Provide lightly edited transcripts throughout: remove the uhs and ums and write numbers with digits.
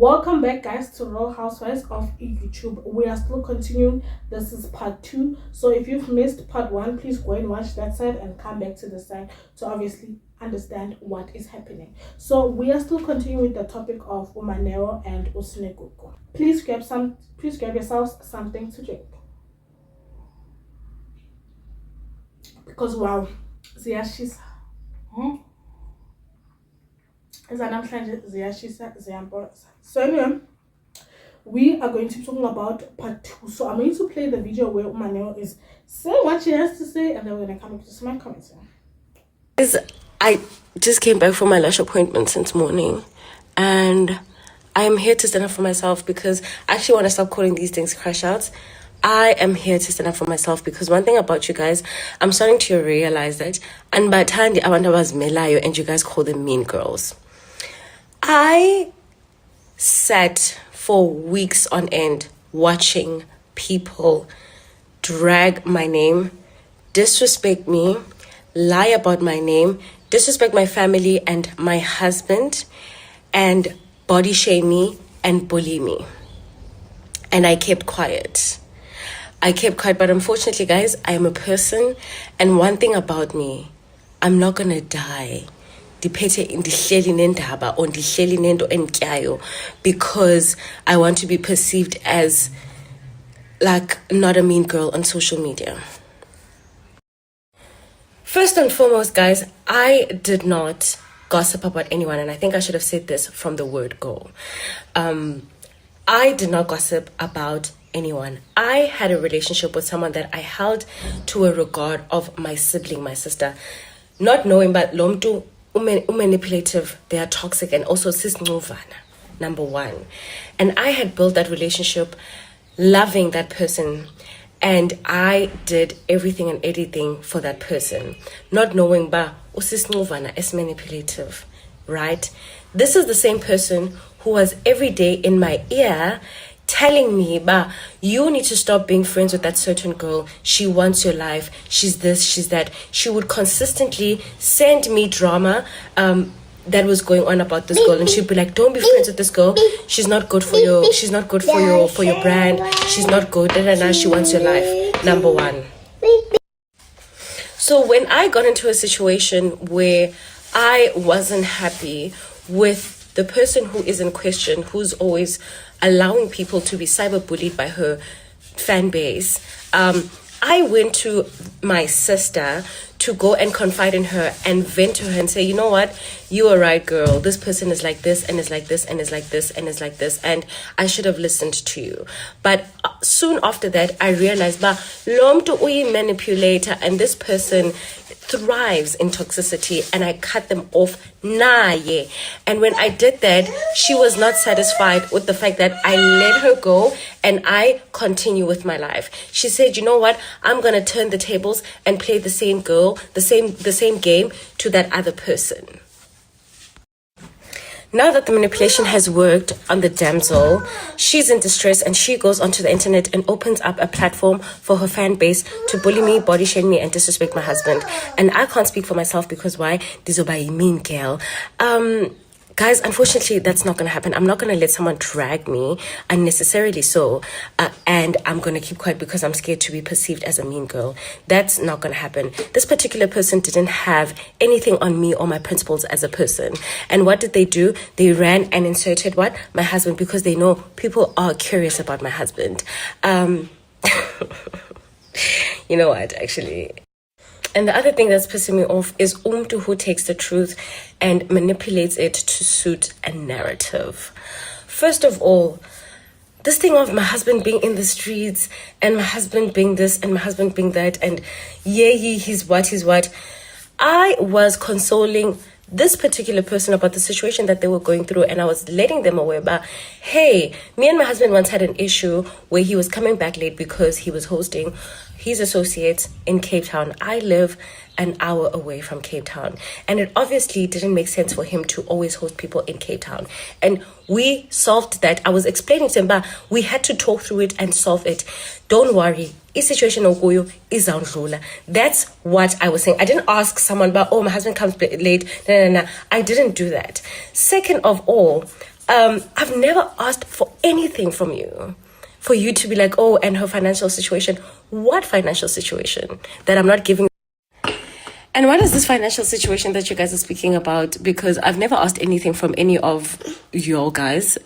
Welcome back, guys, to Real Housewives of YouTube. We are still continuing. This is part 2. So if you've missed part 1, please go and watch that side and come back to the side to obviously understand what is happening. So we are still continuing with the topic of Mmaneo and Sinegugu. Please grab yourselves something to drink. Because wow, ziyashisa. So anyway, we are going to be talking about part 2. So I'm going to play the video where Mmaneo is saying what she has to say, and then we're going to come into some comments. I just came back from my lash appointment since morning, and I am here to stand up for myself because I actually want to stop calling these things crash outs. I am here to stand up for myself because one thing about you guys, I'm starting to realize that, and by the time I was Melayo and you guys call them mean girls. I sat for weeks on end watching people drag my name, disrespect me, lie about my name, disrespect my family and my husband, and body shame me and bully me. And I kept quiet. But unfortunately, guys, I am a person, and one thing about me, I'm not gonna die because I want to be perceived as like not a mean girl on social media. First and foremost, guys, I did not gossip about anyone, and I think I should have said this from the word go. I did not gossip about anyone. I had a relationship with someone that I held to a regard of my sibling, my sister, not knowing, but lomtu manipulative, they are toxic, and also sis-ngovana, number one. And I had built that relationship loving that person, and I did everything and anything for that person, not knowing ba sis-ngovana is manipulative, right? This is the same person who was every day in my ear telling me, ba, you need to stop being friends with that certain girl. She wants your life. She's this, she's that. She would consistently send me drama that was going on about this girl, and she'd be like, don't be friends with this girl. She's not good for your brand. She's not good. And she wants your life. Number one. So when I got into a situation where I wasn't happy with the person who is in question, who's always allowing people to be cyberbullied by her fan base, I went to my sister to go and confide in her and vent to her and say, you know what, you are right, girl. This person is like this and is like this and is like this and is like this, and I should have listened to you. But soon after that, I realized, ba, lomtu uyi manipulator, and this person thrives in toxicity, and I cut them off. And when I did that, she was not satisfied with the fact that I let her go and I continue with my life. She said, you know what, I'm gonna turn the tables and play the same girl, the same game to that other person. Now that the manipulation has worked on the damsel, she's in distress, and she goes onto the internet and opens up a platform for her fan base to bully me, body shame me, and disrespect my husband. And I can't speak for myself because why? This is a mean girl. Guys, unfortunately, that's not going to happen. I'm not going to let someone drag me unnecessarily so, and I'm going to keep quiet because I'm scared to be perceived as a mean girl. That's not going to happen. This particular person didn't have anything on me or my principles as a person. And what did they do? They ran and inserted what? My husband, because they know people are curious about my husband. You know what, actually... And the other thing that's pissing me off is Umtu who takes the truth and manipulates it to suit a narrative. First of all, this thing of my husband being in the streets and my husband being this and my husband being that and he's what. I was consoling this particular person about the situation that they were going through, and I was letting them aware about, hey, me and my husband once had an issue where he was coming back late because he was hosting his associates in Cape Town. I live an hour away from Cape Town, and it obviously didn't make sense for him to always host people in Cape Town. And we solved that. I was explaining to him, but we had to talk through it and solve it. Don't worry, is situation okuyo is ondlula. That's what I was saying. I didn't ask someone about, oh, my husband comes late. No. I didn't do that. Second of all, I've never asked for anything from you. For you to be like, oh, and her financial situation. What financial situation that I'm not giving? And what is this financial situation that you guys are speaking about? Because I've never asked anything from any of your guys.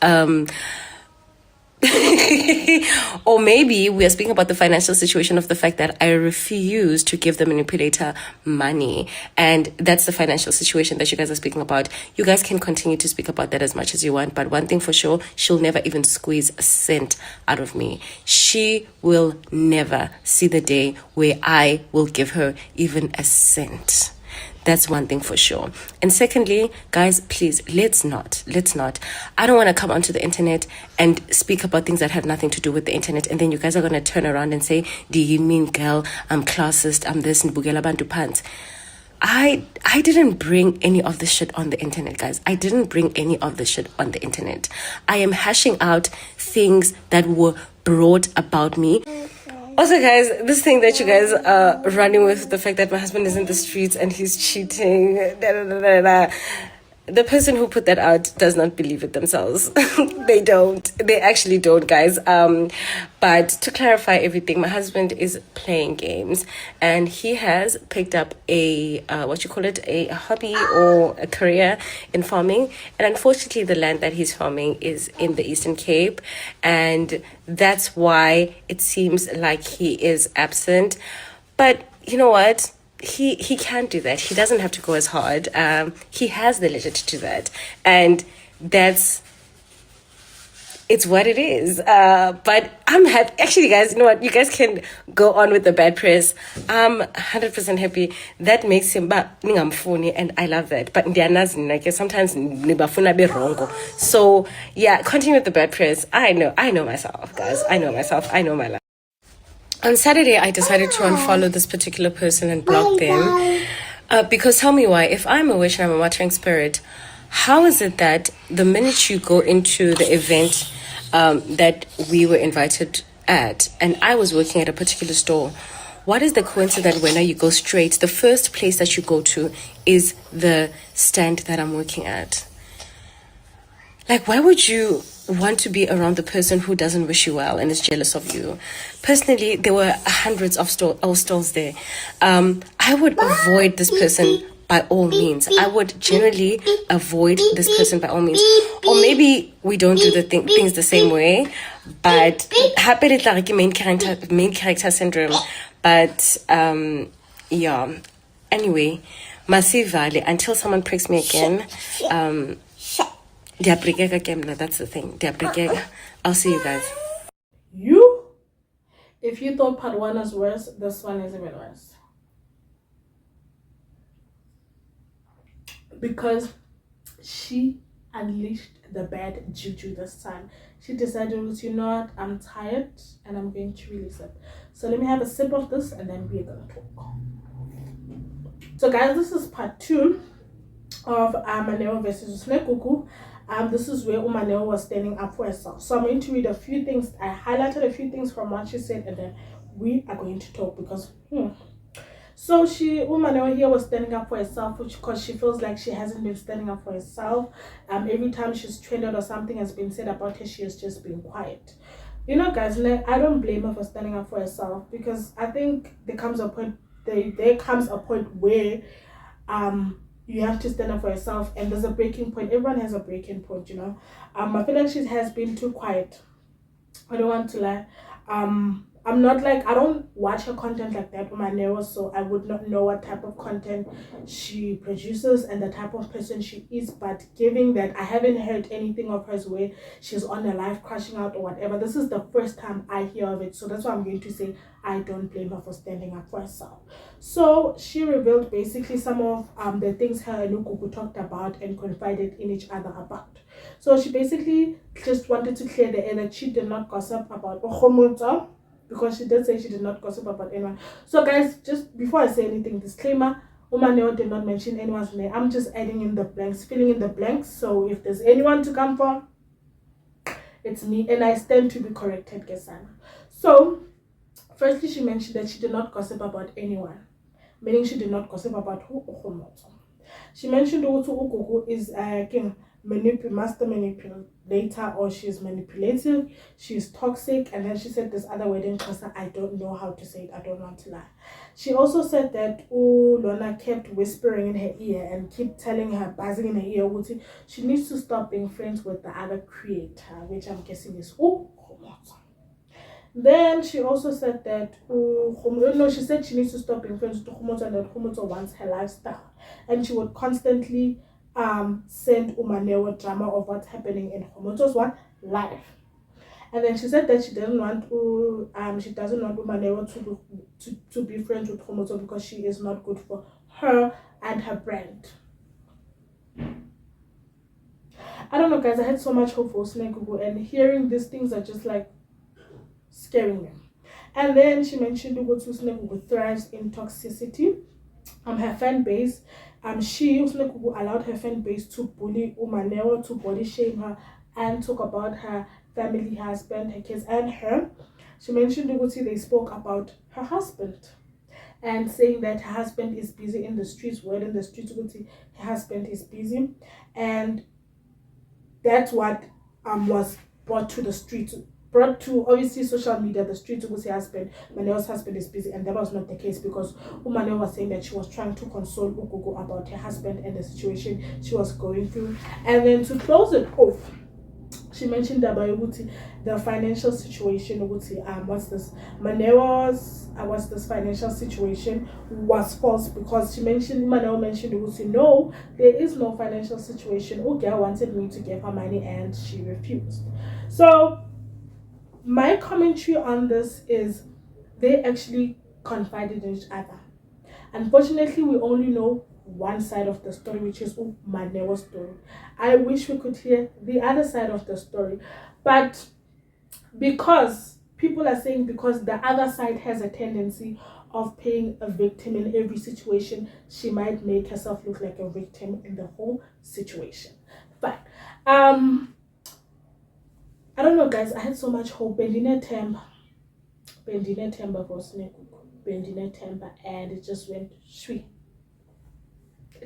Or maybe we are speaking about the financial situation of the fact that I refuse to give the manipulator money. And that's the financial situation that you guys are speaking about. You guys can continue to speak about that as much as you want. But one thing for sure, she'll never even squeeze a cent out of me. She will never see the day where I will give her even a cent. That's one thing for sure. And secondly, guys, please, let's not. I don't want to come onto the internet and speak about things that have nothing to do with the internet. And then you guys are going to turn around and say, do you mean, girl, I'm classist, I'm this, and bugela bantu pants. I didn't bring any of this shit on the internet, guys. I didn't bring any of this shit on the internet. I am hashing out things that were brought about me. Also, guys, this thing that you guys are running with, the fact that my husband is in the streets and he's cheating, the person who put that out does not believe it themselves. They don't. They actually don't, guys. But to clarify everything, my husband is playing games and he has picked up a hobby or a career in farming. And unfortunately, the land that he's farming is in the Eastern Cape, and that's why it seems like he is absent. But you know what? He can't do that. He doesn't have to go as hard. He has the leisure to do that, and it's what it is. But I'm happy. Actually, guys, you know what? You guys can go on with the bad press. I'm 100% happy. That makes him funny, and I love that. But sometimes be wrong. So yeah, continue with the bad press. I know myself, guys. I know myself. I know my life. On Saturday, I decided to unfollow this particular person and block them. Because tell me why. If I'm a witch and I'm a watering spirit, how is it that the minute you go into the event that we were invited at, and I was working at a particular store, what is the coincidence when you go straight, the first place that you go to is the stand that I'm working at? Like, why would you want to be around the person who doesn't wish you well and is jealous of you? Personally, there were hundreds of stalls there. I would avoid this person by all means. I would generally avoid this person by all means. Or maybe we don't do the things the same way, but happily like main character syndrome. But yeah. Anyway, massively until someone pricks me again. That's the thing. I'll see you guys. If you thought part one was worse, this one is even worse. Because she unleashed the bad juju this time. She decided, you know what, I'm tired and I'm going to release it. So let me have a sip of this and then we're gonna talk. So guys, this is part 2 of Mmaneo versus Sinegugu. This is where Mmaneo was standing up for herself. So I'm going to read a few things. I highlighted a few things from what she said, and then we are going to talk because So Mmaneo here was standing up for herself, because she feels like she hasn't been standing up for herself. Every time she's trended or something has been said about her, she has just been quiet. You know, guys, I don't blame her for standing up for herself, because I think there comes a point where you have to stand up for yourself, and there's a breaking point. Everyone has a breaking point, you know. I feel like she has been too quiet. I don't want to lie. I'm not like, I don't watch her content like that, Mmaneo, so I would not know what type of content she produces and the type of person she is. But given that I haven't heard anything of hers where she's on a live crashing out or whatever, this is the first time I hear of it. So that's why I'm going to say I don't blame her for standing up for herself. So she revealed basically some of the things her and Ukuku talked about and confided in each other about. So she basically just wanted to clear the air that she did not gossip about Kgomotso, because she did say she did not gossip about anyone. So guys, just before I say anything, disclaimer, Mmaneo did not mention anyone's name. I'm just adding in the blanks, filling in the blanks. So if there's anyone to come from, it's me, and I stand to be corrected, Gesana. So firstly, she mentioned that she did not gossip about anyone, meaning she did not gossip about who Kgomotso. She mentioned also Ukuku is king master manipulator, or she's manipulative, she's toxic, and then she said this other word in Xhosa, I don't know how to say it, I don't want to lie. She also said that Lorna kept whispering in her ear and keep telling her, buzzing in her ear, she needs to stop being friends with the other creator, which I'm guessing is Kgomotso. Then she also said that no, she said she needs to stop being friends with Kgomotso, and that Kgomotso wants her lifestyle, and she would constantly send Mmaneo drama of what's happening in Kgomotso's life. And then she said that she doesn't want Mmaneo to be friends with Kgomotso because she is not good for her and her brand. I don't know, guys. I had so much hope for Sinegugu, and hearing these things are just like scaring me. And then she mentioned Sinegugu thrives in toxicity. Her fan base, Sinegugu allowed her fan base to bully Mmaneo, to body shame her, and talk about her family, her husband, her kids, and her. She mentioned they spoke about her husband and saying that her husband is busy in the streets, word in the streets, her husband is busy, and that's what was brought to the streets, brought to obviously social media, the streets. Her husband, Maneo's husband, is busy, and that was not the case, because Mmaneo was saying that she was trying to console Ugogo about her husband and the situation she was going through. And then to close it off, she mentioned about the financial situation. What's this? Maneo's what's this financial situation was false, because Mmaneo mentioned no, there is no financial situation. Okay, I wanted me to give her money and she refused. So my commentary on this is they actually confided in each other. Unfortunately, we only know one side of the story, which is Mmaneo's story. I wish we could hear the other side of the story, but because people are saying, because the other side has a tendency of playing a victim in every situation, she might make herself look like a victim in the whole situation. But I don't know, guys. I had so much hope. Bendine Temba for Sinegugu, Bendine Temba, and it just went shui.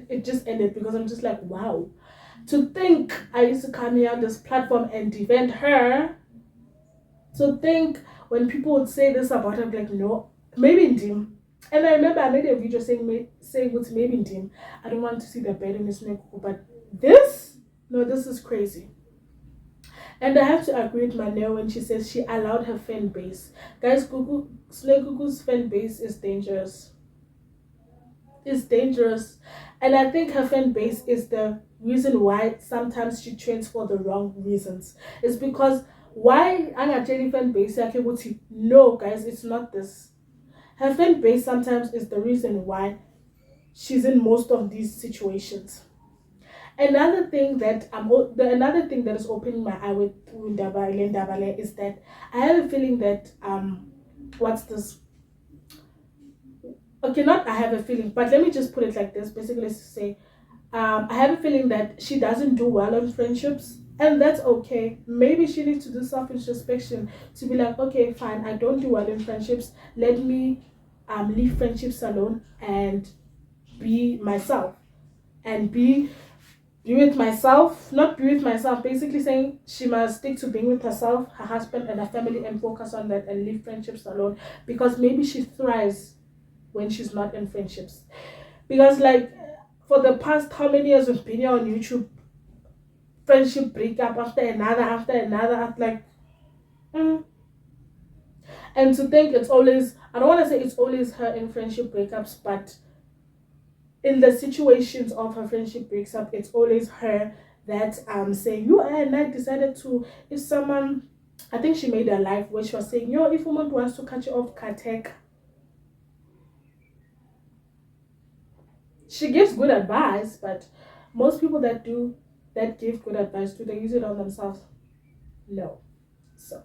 It just ended, because I'm just like, wow. To think I used to come here on this platform and defend her. To think when people would say this about her, I'm like, no, maybe in Dim. And I remember I made a video saying what's maybe in Dim. I don't want to see the bed in this Sinegugu, but this, no, this is crazy. And I have to agree with Mmaneo when she says she allowed her fan base. Guys, Sinegugu's fan base is dangerous. It's dangerous. And I think her fan base is the reason why sometimes she trains for the wrong reasons. It's because why Angateli fan base? No, guys, it's not this. Her fan base sometimes is the reason why she's in most of these situations. Another thing that another thing that is opening my eye with Ndabale is that I have a feeling that what's this? Okay, not I have a feeling, but let me just put it like this. Basically, to say, I have a feeling that she doesn't do well in friendships, and that's okay. Maybe she needs to do self introspection to be like, okay, fine, I don't do well in friendships. Let me leave friendships alone and be myself, and be with myself, not be with myself. Basically, saying she must stick to being with herself, her husband, and her family, and focus on that, and leave friendships alone, because maybe she thrives when she's not in friendships. Because like for the past how many years we've been here on YouTube, friendship breakup after another, after like and to think it's always, I don't want to say it's always her in friendship breakups, but in the situations of her friendship breaks up, it's always her that saying, you and I decided to, if someone, I think she made a live where she was saying, yo, if woman wants to cut you off, Katek. She gives good advice, but most people that give good advice, do they use it on themselves? No. So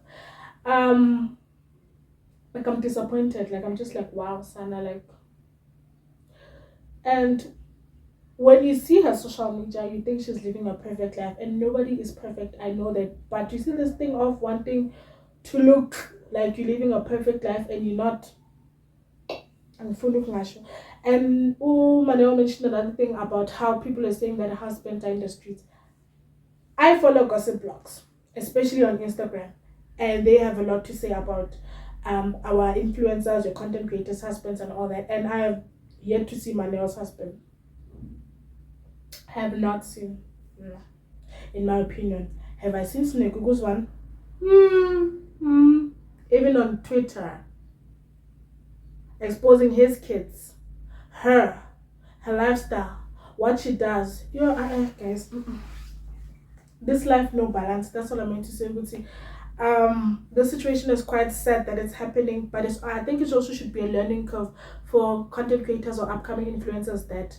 like I'm disappointed. Like I'm just like, wow, Sana, like. And when you see her social media, you think she's living a perfect life, and nobody is perfect. I know that, but you see this thing of wanting to look like you're living a perfect life and you're not. And Mmaneo mentioned another thing about how people are saying that her husband are in the streets. I follow gossip blogs, especially on Instagram, and they have a lot to say about our influencers, your content creators' husbands, and all that. And I have yet to see Mmaneo's husband. Have not seen, no, in my opinion. Have I seen Sinegugu's one? Even on Twitter, exposing his kids, her lifestyle, what she does. Guys, this life no balance. That's all I'm going to say. The situation is quite sad that it's happening, but I think it also should be a learning curve for content creators or upcoming influencers that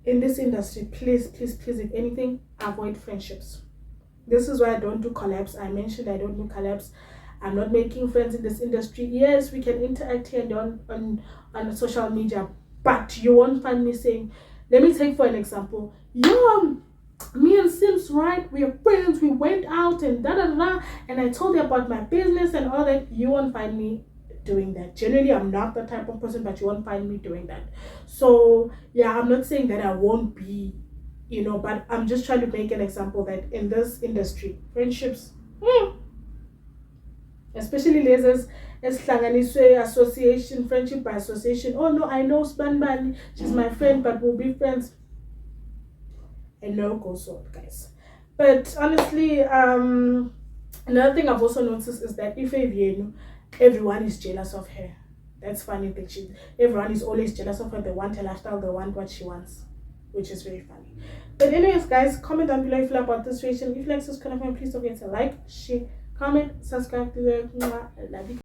in this industry, please, if anything, avoid friendships. This is why I don't do collabs. I mentioned I don't do collabs. I'm not making friends in this industry. Yes, we can interact here and on social media, but you won't find me saying, let me take for an example. Me and Sims, right? We are friends. We went out and da da da, and I told you about my business and all that. You won't find me doing that. Generally, I'm not that type of person, but you won't find me doing that. So yeah, I'm not saying that I won't be, but I'm just trying to make an example that in this industry, friendships, especially lasers, association, friendship by association. Oh no, I know Spanban, she's my friend, but we'll be friends. And no go sort, guys. But honestly, another thing I've also noticed is that if everyone is jealous of her. That's funny thing. Everyone is always jealous of her. They want her lifestyle. They want what she wants, which is very funny. But anyways, guys, comment down below if you feel about this situation. If you like this kind of video, please don't forget to like, share, comment, subscribe to the. I love you.